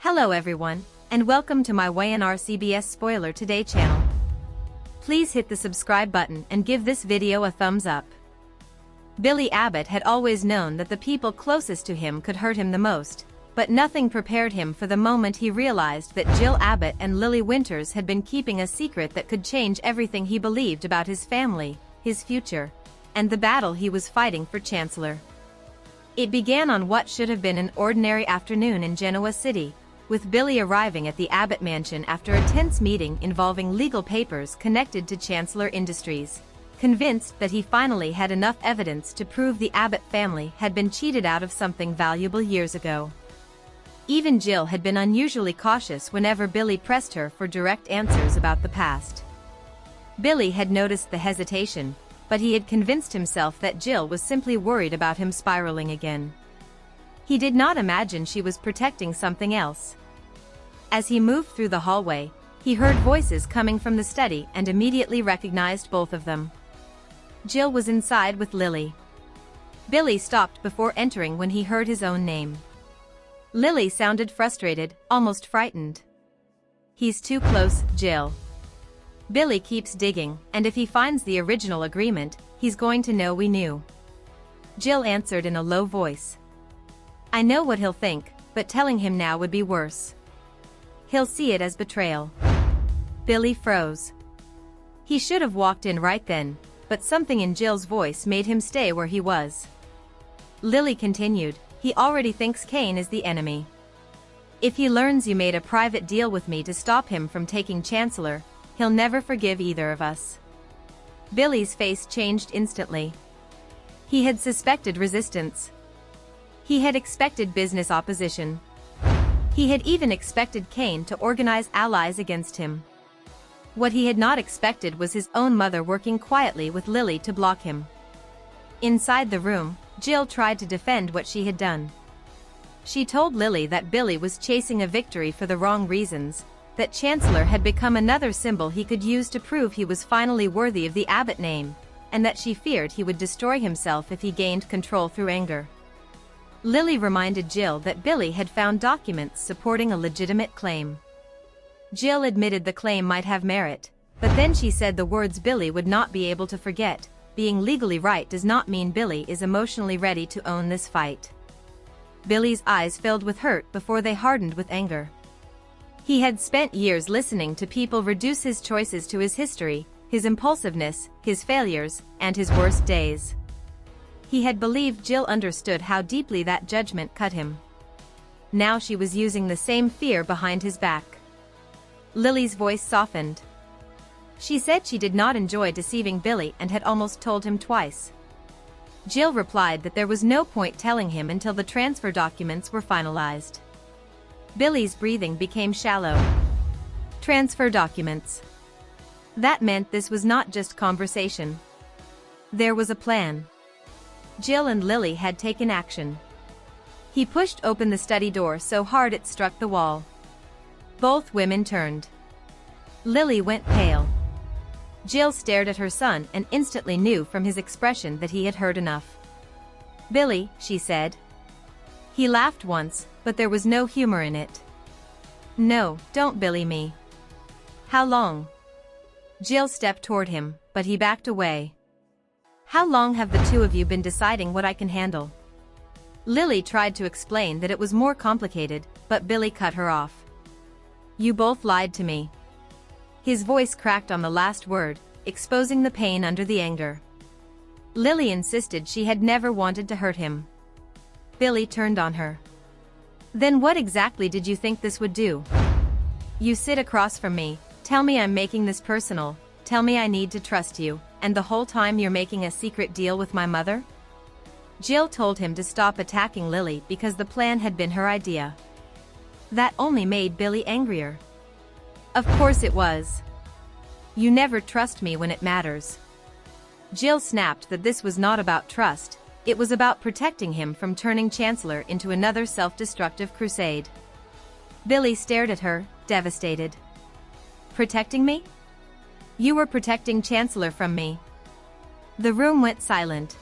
Hello everyone, and welcome to my YNR CBS Spoiler Today channel. Please hit the subscribe button and give this video a thumbs up. Billy Abbott had always known that the people closest to him could hurt him the most, but nothing prepared him for the moment he realized that Jill Abbott and Lily Winters had been keeping a secret that could change everything he believed about his family, his future, and the battle he was fighting for Chancellor. It began on what should have been an ordinary afternoon in Genoa City, with Billy arriving at the Abbott mansion after a tense meeting involving legal papers connected to Chancellor Industries, convinced that he finally had enough evidence to prove the Abbott family had been cheated out of something valuable years ago. Even Jill had been unusually cautious whenever Billy pressed her for direct answers about the past. Billy had noticed the hesitation, but he had convinced himself that Jill was simply worried about him spiraling again. He did not imagine she was protecting something else. As he moved through the hallway, he heard voices coming from the study and immediately recognized both of them. Jill was inside with Lily. Billy stopped before entering when he heard his own name. Lily sounded frustrated, almost frightened. "He's too close, Jill. Billy keeps digging, and if he finds the original agreement, he's going to know we knew." Jill answered in a low voice. "I know what he'll think, but telling him now would be worse. He'll see it as betrayal." Billy froze. He should have walked in right then, but something in Jill's voice made him stay where he was. Lily continued, "He already thinks Kane is the enemy. If he learns you made a private deal with me to stop him from taking Chancellor, he'll never forgive either of us." Billy's face changed instantly. He had suspected resistance. He had expected business opposition. He had even expected Kane to organize allies against him. What he had not expected was his own mother working quietly with Lily to block him. Inside the room, Jill tried to defend what she had done. She told Lily that Billy was chasing a victory for the wrong reasons, that Chancellor had become another symbol he could use to prove he was finally worthy of the Abbott name, and that she feared he would destroy himself if he gained control through anger. Lily reminded Jill that Billy had found documents supporting a legitimate claim. Jill admitted the claim might have merit, but then she said the words Billy would not be able to forget. Being legally right does not mean Billy is emotionally ready to own this fight. Billy's eyes filled with hurt before they hardened with anger. He had spent years listening to people reduce his choices to his history, his impulsiveness, his failures, and his worst days. He had believed Jill understood how deeply that judgment cut him. Now she was using the same fear behind his back. Lily's voice softened. She said she did not enjoy deceiving Billy and had almost told him twice. Jill replied that there was no point telling him until the transfer documents were finalized. Billy's breathing became shallow. Transfer documents. That meant this was not just conversation. There was a plan. Jill and Lily had taken action. He pushed open the study door so hard it struck the wall. Both women turned. Lily went pale. Jill stared at her son and instantly knew from his expression that he had heard enough. "Billy," she said. He laughed once, but there was no humor in it. "No, don't Billy me." "How long?" Jill stepped toward him, but he backed away. "How long have the two of you been deciding what I can handle?" Lily tried to explain that it was more complicated, but Billy cut her off. "You both lied to me." His voice cracked on the last word, exposing the pain under the anger. Lily insisted she had never wanted to hurt him. Billy turned on her. "Then what exactly did you think this would do? You sit across from me, tell me I'm making this personal, tell me I need to trust you, and the whole time you're making a secret deal with my mother?" Jill told him to stop attacking Lily because the plan had been her idea. That only made Billy angrier. "Of course it was. You never trust me when it matters." Jill snapped that this was not about trust, it was about protecting him from turning Chancellor into another self-destructive crusade. Billy stared at her, devastated. "Protecting me? You were protecting Chancellor from me." The room went silent.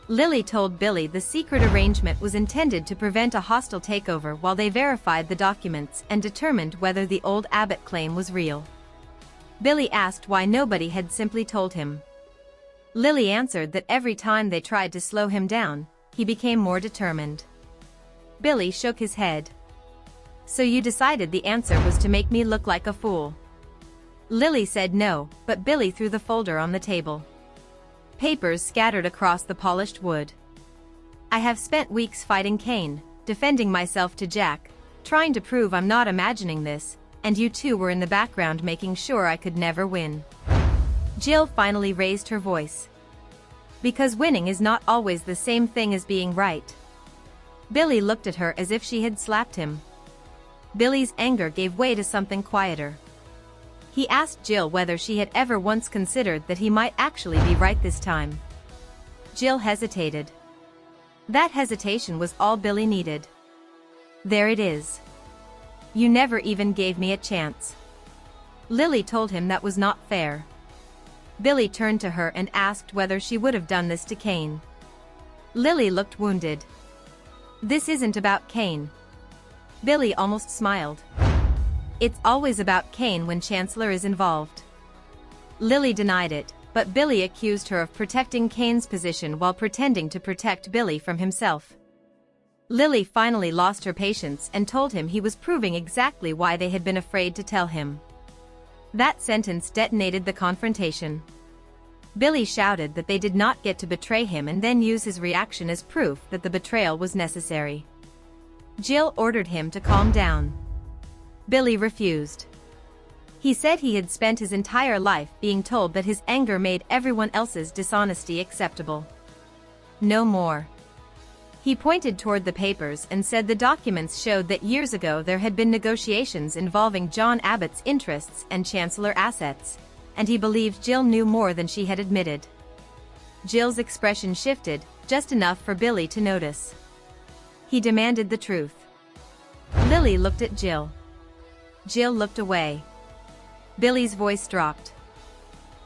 Lily told Billy the secret arrangement was intended to prevent a hostile takeover while they verified the documents and determined whether the old Abbott claim was real. Billy asked why nobody had simply told him. Lily answered that every time they tried to slow him down, he became more determined. Billy shook his head. "So you decided the answer was to make me look like a fool?" Lily said no, but Billy threw the folder on the table. Papers scattered across the polished wood. "I have spent weeks fighting Kane, defending myself to Jack, trying to prove I'm not imagining this, and you two were in the background making sure I could never win." Jill finally raised her voice. "Because winning is not always the same thing as being right." Billy looked at her as if she had slapped him. Billy's anger gave way to something quieter. He asked Jill whether she had ever once considered that he might actually be right this time. Jill hesitated. That hesitation was all Billy needed. "There it is. You never even gave me a chance." Lily told him that was not fair. Billy turned to her and asked whether she would have done this to Kane. Lily looked wounded. "This isn't about Kane." Billy almost smiled. "It's always about Kane when Chancellor is involved." Lily denied it, but Billy accused her of protecting Kane's position while pretending to protect Billy from himself. Lily finally lost her patience and told him he was proving exactly why they had been afraid to tell him. That sentence detonated the confrontation. Billy shouted that they did not get to betray him and then use his reaction as proof that the betrayal was necessary. Jill ordered him to calm down. Billy refused. He said he had spent his entire life being told that his anger made everyone else's dishonesty acceptable. No more. He pointed toward the papers and said the documents showed that years ago there had been negotiations involving John Abbott's interests and Chancellor assets, and he believed Jill knew more than she had admitted. Jill's expression shifted, just enough for Billy to notice. He demanded the truth. Lily looked at Jill. Jill looked away. Billy's voice dropped.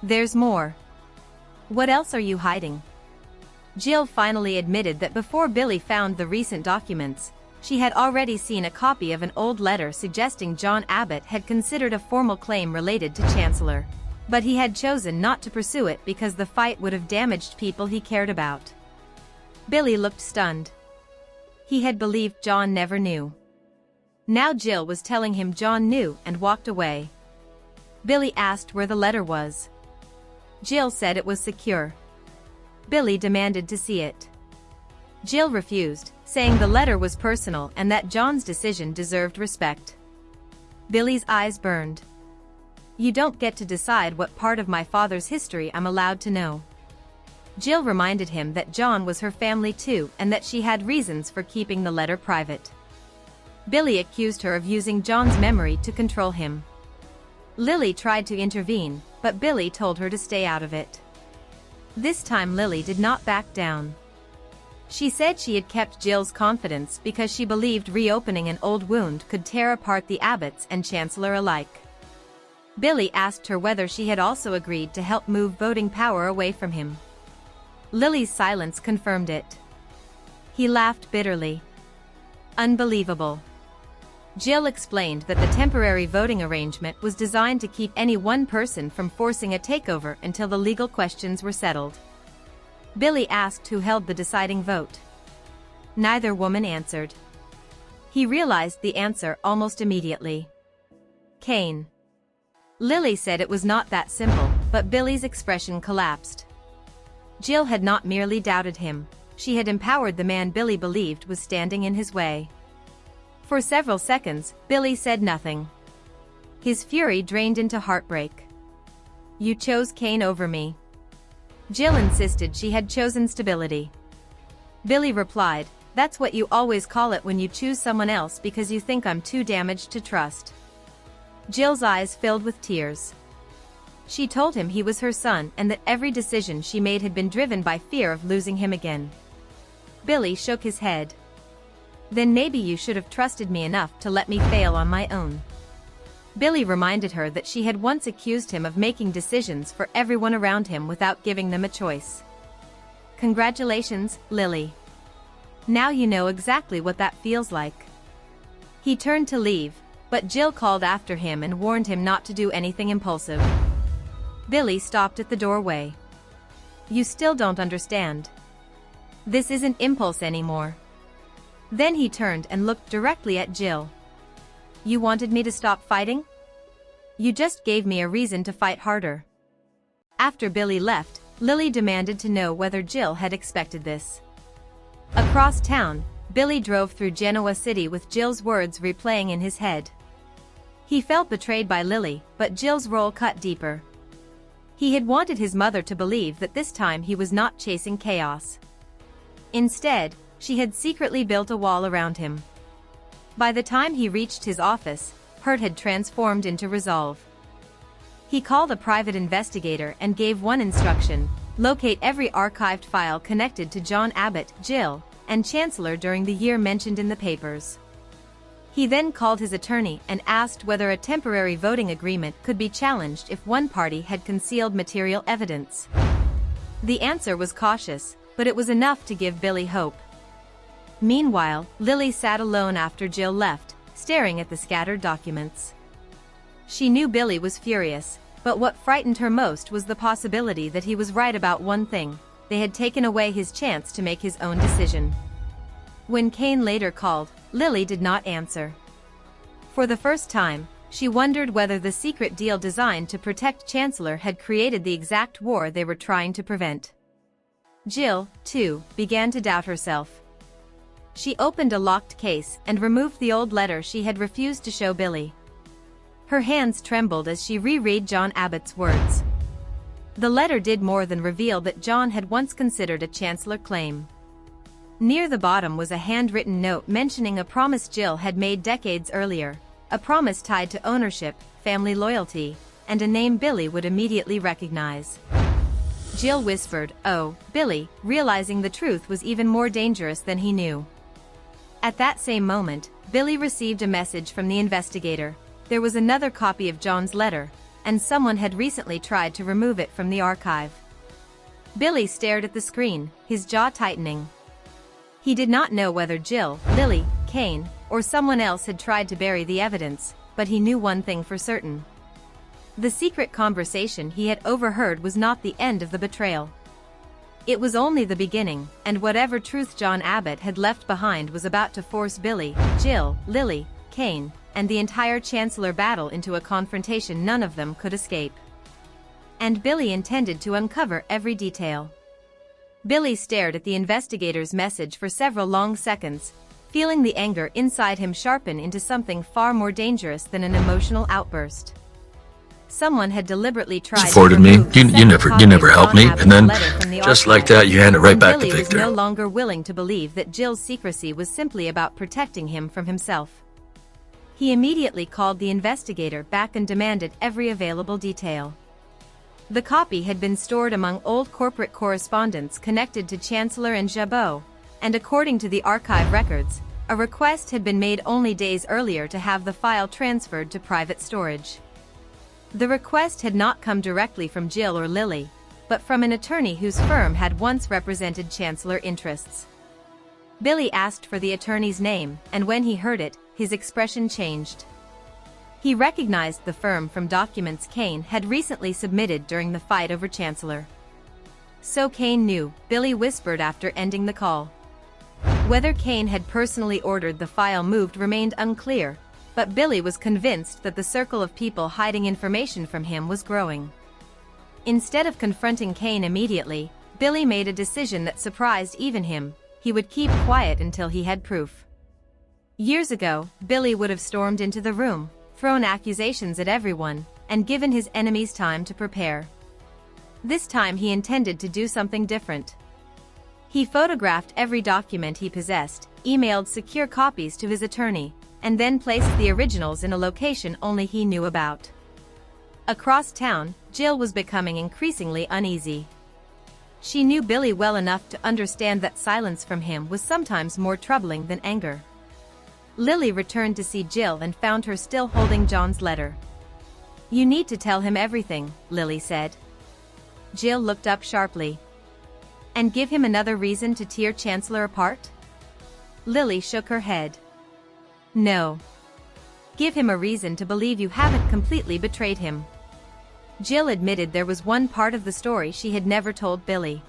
"There's more. What else are you hiding?" Jill finally admitted that before Billy found the recent documents, she had already seen a copy of an old letter suggesting John Abbott had considered a formal claim related to Chancellor, but he had chosen not to pursue it because the fight would have damaged people he cared about. Billy looked stunned. He had believed John never knew. Now Jill was telling him John knew and walked away. Billy asked where the letter was. Jill said it was secure. Billy demanded to see it. Jill refused, saying the letter was personal and that John's decision deserved respect. Billy's eyes burned. "You don't get to decide what part of my father's history I'm allowed to know." Jill reminded him that John was her family too and that she had reasons for keeping the letter private. Billy accused her of using John's memory to control him. Lily tried to intervene, but Billy told her to stay out of it. This time Lily did not back down. She said she had kept Jill's confidence because she believed reopening an old wound could tear apart the Abbotts and Chancellor alike. Billy asked her whether she had also agreed to help move voting power away from him. Lily's silence confirmed it. He laughed bitterly. "Unbelievable." Jill explained that the temporary voting arrangement was designed to keep any one person from forcing a takeover until the legal questions were settled. Billy asked who held the deciding vote. Neither woman answered. He realized the answer almost immediately. Kane. Lily said it was not that simple, but Billy's expression collapsed. Jill had not merely doubted him, she had empowered the man Billy believed was standing in his way. For several seconds, Billy said nothing. His fury drained into heartbreak. "You chose Kane over me." Jill insisted she had chosen stability. Billy replied, "That's what you always call it when you choose someone else because you think I'm too damaged to trust." Jill's eyes filled with tears. She told him he was her son and that every decision she made had been driven by fear of losing him again. Billy shook his head. "Then maybe you should have trusted me enough to let me fail on my own." Billy reminded her that she had once accused him of making decisions for everyone around him without giving them a choice. Congratulations, Lily. Now you know exactly what that feels like. He turned to leave, but Jill called after him and warned him not to do anything impulsive. Billy stopped at the doorway. You still don't understand. This isn't impulse anymore. Then he turned and looked directly at Jill. You wanted me to stop fighting? You just gave me a reason to fight harder. After Billy left, Lily demanded to know whether Jill had expected this. Across town, Billy drove through Genoa City with Jill's words replaying in his head. He felt betrayed by Lily, but Jill's role cut deeper. He had wanted his mother to believe that this time he was not chasing chaos. Instead, she had secretly built a wall around him. By the time he reached his office, hurt had transformed into resolve. He called a private investigator and gave one instruction: locate every archived file connected to John Abbott, Jill, and Chancellor during the year mentioned in the papers. He then called his attorney and asked whether a temporary voting agreement could be challenged if one party had concealed material evidence. The answer was cautious, but it was enough to give Billy hope. Meanwhile, Lily sat alone after Jill left, staring at the scattered documents. She knew Billy was furious, but what frightened her most was the possibility that he was right about one thing: they had taken away his chance to make his own decision. When Kane later called, Lily did not answer. For the first time, she wondered whether the secret deal designed to protect Chancellor had created the exact war they were trying to prevent. Jill, too, began to doubt herself. She opened a locked case and removed the old letter she had refused to show Billy. Her hands trembled as she reread John Abbott's words. The letter did more than reveal that John had once considered a Chancellor claim. Near the bottom was a handwritten note mentioning a promise Jill had made decades earlier, a promise tied to ownership, family loyalty, and a name Billy would immediately recognize. Jill whispered, "Oh, Billy," realizing the truth was even more dangerous than he knew. At that same moment, Billy received a message from the investigator. There was another copy of John's letter, and someone had recently tried to remove it from the archive. Billy stared at the screen, his jaw tightening. He did not know whether Jill, Lily, Kane, or someone else had tried to bury the evidence, but he knew one thing for certain. The secret conversation he had overheard was not the end of the betrayal. It was only the beginning, and whatever truth John Abbott had left behind was about to force Billy, Jill, Lily, Kane, and the entire Chancellor battle into a confrontation none of them could escape. And Billy intended to uncover every detail. Billy stared at the investigator's message for several long seconds, feeling the anger inside him sharpen into something far more dangerous than an emotional outburst. Someone had deliberately tried Supported to me. remove You never helped me, and then the just archive, like that, you hand it right back to Billy Victor. was no longer willing to believe that Jill's secrecy was simply about protecting him from himself. He immediately called the investigator back and demanded every available detail. The copy had been stored among old corporate correspondence connected to Chancellor and Jabot, and according to the archive records, a request had been made only days earlier to have the file transferred to private storage. The request had not come directly from Jill or Lily, but from an attorney whose firm had once represented Chancellor interests. Billy asked for the attorney's name, and when he heard it, his expression changed. He recognized the firm from documents Kane had recently submitted during the fight over Chancellor. So Kane knew, Billy whispered after ending the call. Whether Kane had personally ordered the file moved remained unclear, but Billy was convinced that the circle of people hiding information from him was growing. Instead of confronting Kane immediately, Billy made a decision that surprised even him: he would keep quiet until he had proof. Years ago, Billy would have stormed into the room, thrown accusations at everyone, and given his enemies time to prepare. This time he intended to do something different. He photographed every document he possessed, emailed secure copies to his attorney, and then placed the originals in a location only he knew about. Across town, Jill was becoming increasingly uneasy. She knew Billy well enough to understand that silence from him was sometimes more troubling than anger. Lily returned to see Jill and found her still holding John's letter. "You need to tell him everything," Lily said. Jill looked up sharply. And give him another reason to tear Chancellor apart? Lily shook her head. No. Give him a reason to believe you haven't completely betrayed him. Jill admitted there was one part of the story she had never told Billy.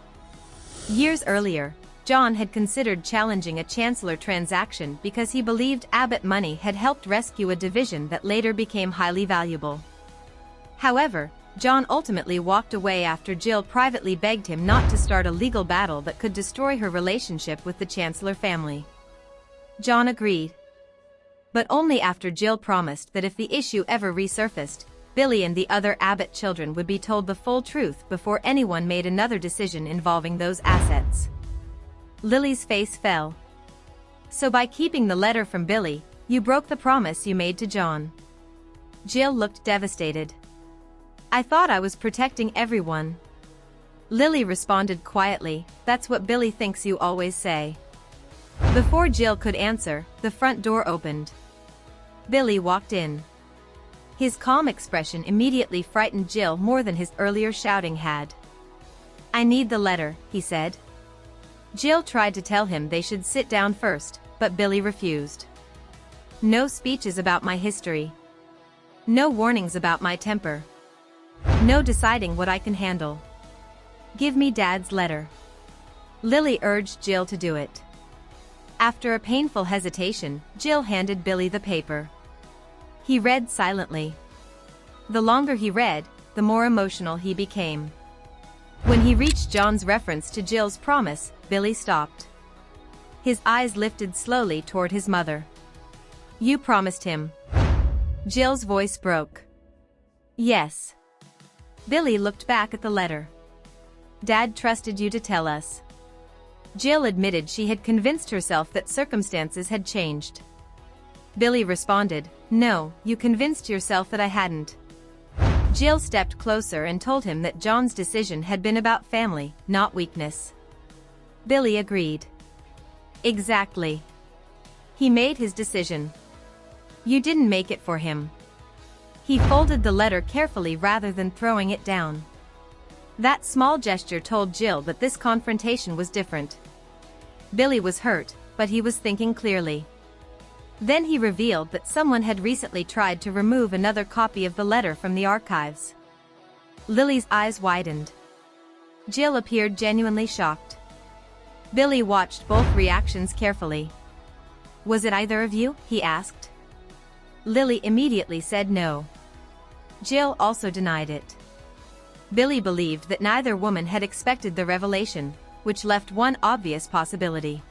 Years earlier, John had considered challenging a Chancellor transaction because he believed Abbott money had helped rescue a division that later became highly valuable. However, John ultimately walked away after Jill privately begged him not to start a legal battle that could destroy her relationship with the Chancellor family. John agreed. But only after Jill promised that if the issue ever resurfaced, Billy and the other Abbott children would be told the full truth before anyone made another decision involving those assets. Lily's face fell. So by keeping the letter from Billy, you broke the promise you made to John. Jill looked devastated. I thought I was protecting everyone. Lily responded quietly, that's what Billy thinks you always say. Before Jill could answer, the front door opened. Billy walked in. His calm expression immediately frightened Jill more than his earlier shouting had. I need the letter, he said. Jill tried to tell him they should sit down first, but Billy refused. No speeches about my history. No warnings about my temper. No deciding what I can handle. Give me Dad's letter. Lily urged Jill to do it. After a painful hesitation, Jill handed Billy the paper. He read silently. The longer he read, the more emotional he became. When he reached John's reference to Jill's promise, Billy stopped. His eyes lifted slowly toward his mother. You promised him. Jill's voice broke. Yes. Billy looked back at the letter. Dad trusted you to tell us. Jill admitted she had convinced herself that circumstances had changed. Billy responded, no, you convinced yourself that I hadn't. Jill stepped closer and told him that John's decision had been about family, not weakness. Billy agreed. Exactly. He made his decision. You didn't make it for him. He folded the letter carefully rather than throwing it down. That small gesture told Jill that this confrontation was different. Billy was hurt, but he was thinking clearly. Then he revealed that someone had recently tried to remove another copy of the letter from the archives. Lily's eyes widened. Jill appeared genuinely shocked. Billy watched both reactions carefully. Was it either of you? He asked. Lily immediately said no. Jill also denied it. Billy believed that neither woman had expected the revelation, which left one obvious possibility.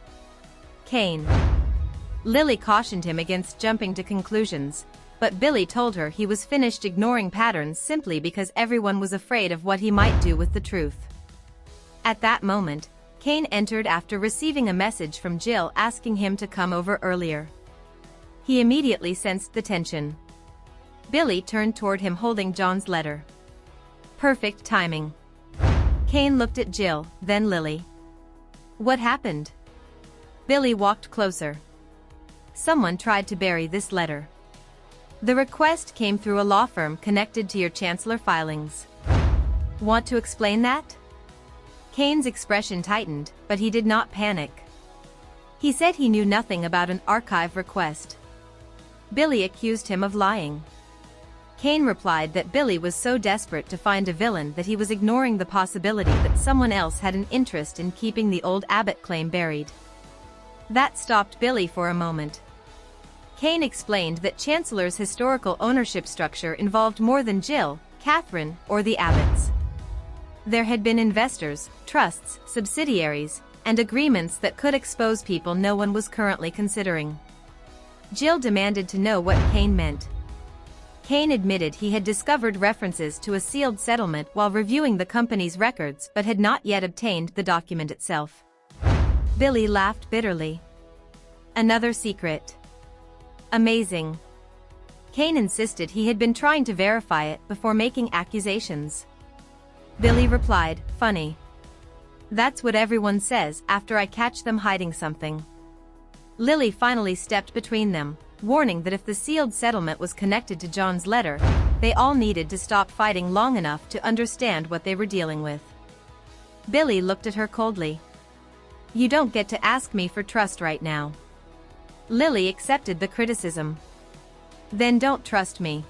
Kane. Lily cautioned him against jumping to conclusions, but Billy told her he was finished ignoring patterns simply because everyone was afraid of what he might do with the truth. At that moment, Kane entered after receiving a message from Jill asking him to come over earlier. He immediately sensed the tension. Billy turned toward him holding John's letter. Perfect timing. Kane looked at Jill, then Lily. What happened? Billy walked closer. Someone tried to bury this letter. The request came through a law firm connected to your Chancellor filings. Want to explain that? Kane's expression tightened, but he did not panic. He said he knew nothing about an archive request. Billy accused him of lying. Kane replied that Billy was so desperate to find a villain that he was ignoring the possibility that someone else had an interest in keeping the old Abbott claim buried. That stopped Billy for a moment. Kane explained that Chancellor's historical ownership structure involved more than Jill, Catherine, or the Abbotts. There had been investors, trusts, subsidiaries, and agreements that could expose people no one was currently considering. Jill demanded to know what Kane meant. Kane admitted he had discovered references to a sealed settlement while reviewing the company's records but had not yet obtained the document itself. Billy laughed bitterly. Another secret. Amazing. Kane insisted he had been trying to verify it before making accusations. Billy replied, funny. That's what everyone says after I catch them hiding something. Lily finally stepped between them, warning that if the sealed settlement was connected to John's letter, they all needed to stop fighting long enough to understand what they were dealing with. Billy looked at her coldly. You don't get to ask me for trust right now. Lily accepted the criticism. Then don't trust me.